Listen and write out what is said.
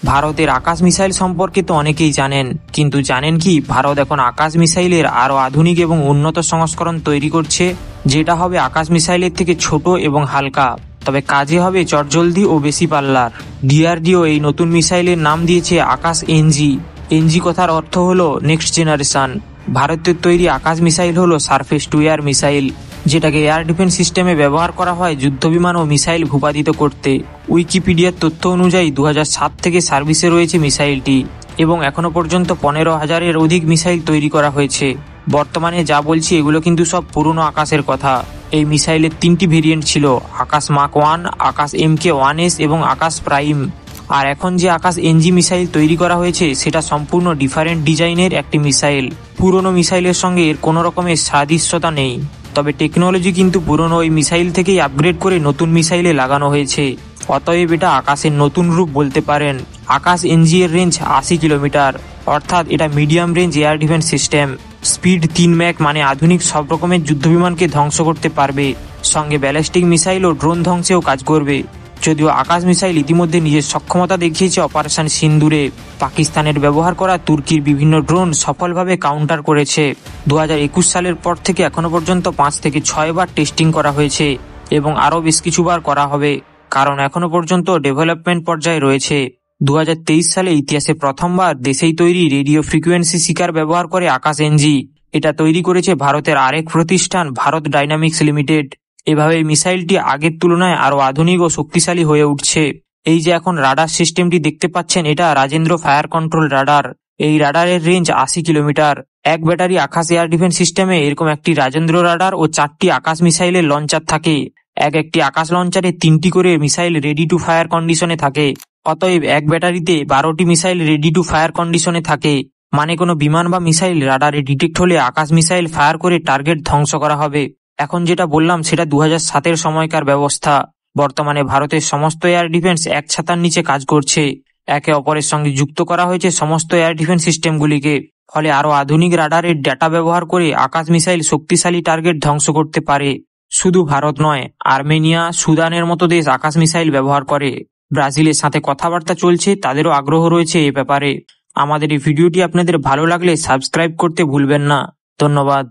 ভারতের আকাশ মিসাইল সম্পর্কে তো অনেকেই জানেন, কিন্তু জানেন কি ভারত এখন আকাশ মিসাইলের আরও আধুনিক এবং উন্নত সংস্করণ তৈরি করছে, যেটা হবে আকাশ মিসাইলের থেকে ছোট এবং হালকা, তবে কাজে হবে চটজলদি ও বেশি পাল্লার। ডিআরডিও এই নতুন মিসাইলের নাম দিয়েছে আকাশ এনজি। এনজি কথার অর্থ হলো নেক্সট জেনারেশন। ভারতের তৈরি আকাশ মিসাইল হলো সারফেস টু এয়ার মিসাইল, যেটাকে এয়ার ডিফেন্স সিস্টেমে ব্যবহার করা হয় যুদ্ধবিমান ও মিসাইল ভূপাতিত করতে। উইকিপিডিয়ার তথ্য অনুযায়ী 2007 থেকে সার্ভিসে রয়েছে মিসাইলটি এবং এখনো পর্যন্ত 15,000-এর অধিক মিসাইল তৈরি করা হয়েছে। বর্তমানে যা বলছি এগুলো কিন্তু সব পুরনো আকাশের কথা। এই মিসাইলের 3টি ভেরিয়েন্ট ছিল, আকাশ মাক 1, আকাশ MK-1S এবং আকাশ প্রাইম। আর এখন যে আকাশ এনজি মিসাইল তৈরি করা হয়েছে সেটা সম্পূর্ণ ডিফারেন্ট ডিজাইনের একটি মিসাইল। পুরনো মিসাইলের সঙ্গে এর কোনো রকমের সাদৃশ্যতা নেই, তবে টেকনোলজি কিন্তু পুরনো ওই মিসাইল থেকেই আপগ্রেড করে নতুন মিসাইলে লাগানো হয়েছে। অতএব এটা আকাশের নতুন রূপ বলতে পারেন। আকাশ এনজি এর রেঞ্জ 80 কিলোমিটার, অর্থাৎ এটা medium range air defence system. Speed 3 Mac, মানে আধুনিক সব রকমের যুদ্ধবিমানকে ধ্বংস করতে পারবে, সঙ্গে ব্যালিস্টিক মিসাইল ও ড্রোন ধ্বংসেও কাজ করবে। যদিও আকাশ মিসাইল ইতিমধ্যে নিজের সক্ষমতা দেখিয়েছে অপারেশন সিন্দুরে। পাকিস্তানের ব্যবহার করা তুর্কির বিভিন্ন ড্রোন সফলভাবে কাউন্টার করেছে। 2021 সালের পর থেকে এখনো পর্যন্ত 5 থেকে 6 বার টেস্টিং করা হয়েছে এবং আরও বেশ কিছুবার করা হবে, কারণ এখনো পর্যন্ত ডেভেলপমেন্ট পর্যায়ে রয়েছে। 2023 সালে ইতিহাসে প্রথমবার দেশেই তৈরি রেডিও ফ্রিকোয়েন্সি শিকার ব্যবহার করে আকাশ এনজি। এটা তৈরি করেছে ভারতের আরেক প্রতিষ্ঠান ভারত ডাইনামিক্স লিমিটেড। এভাবে মিসাইলটি আগের তুলনায় আরও আধুনিক ও শক্তিশালী হয়ে উঠছে। এই যে এখন রাডার সিস্টেমটি দেখতে পাচ্ছেন, এটা রাজেন্দ্র ফায়ার কন্ট্রোল রাডার। এই রাডারের রেঞ্জ 80 কিলোমিটার। এক ব্যাটারি আকাশ এয়ার ডিফেন্স সিস্টেমে এরকম একটি রাজেন্দ্র রাডার ও 4টি আকাশ মিসাইলের লঞ্চার থাকে। একটি আকাশ লঞ্চারে 3টি করে মিসাইল রেডি টু ফায়ার কন্ডিশনে থাকে। অতএব এক ব্যাটারিতে 12টি মিসাইল রেডি টু ফায়ার কন্ডিশনে থাকে, মানে কোনো বিমান বা মিসাইল রাডারে ডিটেক্ট হলে আকাশ মিসাইল ফায়ার করে টার্গেট ধ্বংস করা হবে। এখন যেটা বললাম সেটা 2007-এর সময়কার ব্যবস্থা। বর্তমানে ভারতের সমস্ত এয়ার ডিফেন্স এক ছাতার নিচে কাজ করছে। একে অপরের সঙ্গে যুক্ত করা হয়েছে সমস্ত এয়ার ডিফেন্স সিস্টেমগুলিকে। ফলে আরও আধুনিক রাডারের ডেটা ব্যবহার করে আকাশ মিসাইল শক্তিশালী টার্গেট ধ্বংস করতে পারে। শুধু ভারত নয়, আর্মেনিয়া, সুদানের মতো দেশ আকাশ মিসাইল ব্যবহার করে। ব্রাজিলের সাথে কথাবার্তা চলছে, তাদেরও আগ্রহ রয়েছে এ ব্যাপারে। আমাদের এই ভিডিওটি আপনাদের ভালো লাগলে সাবস্ক্রাইব করতে ভুলবেন না। ধন্যবাদ।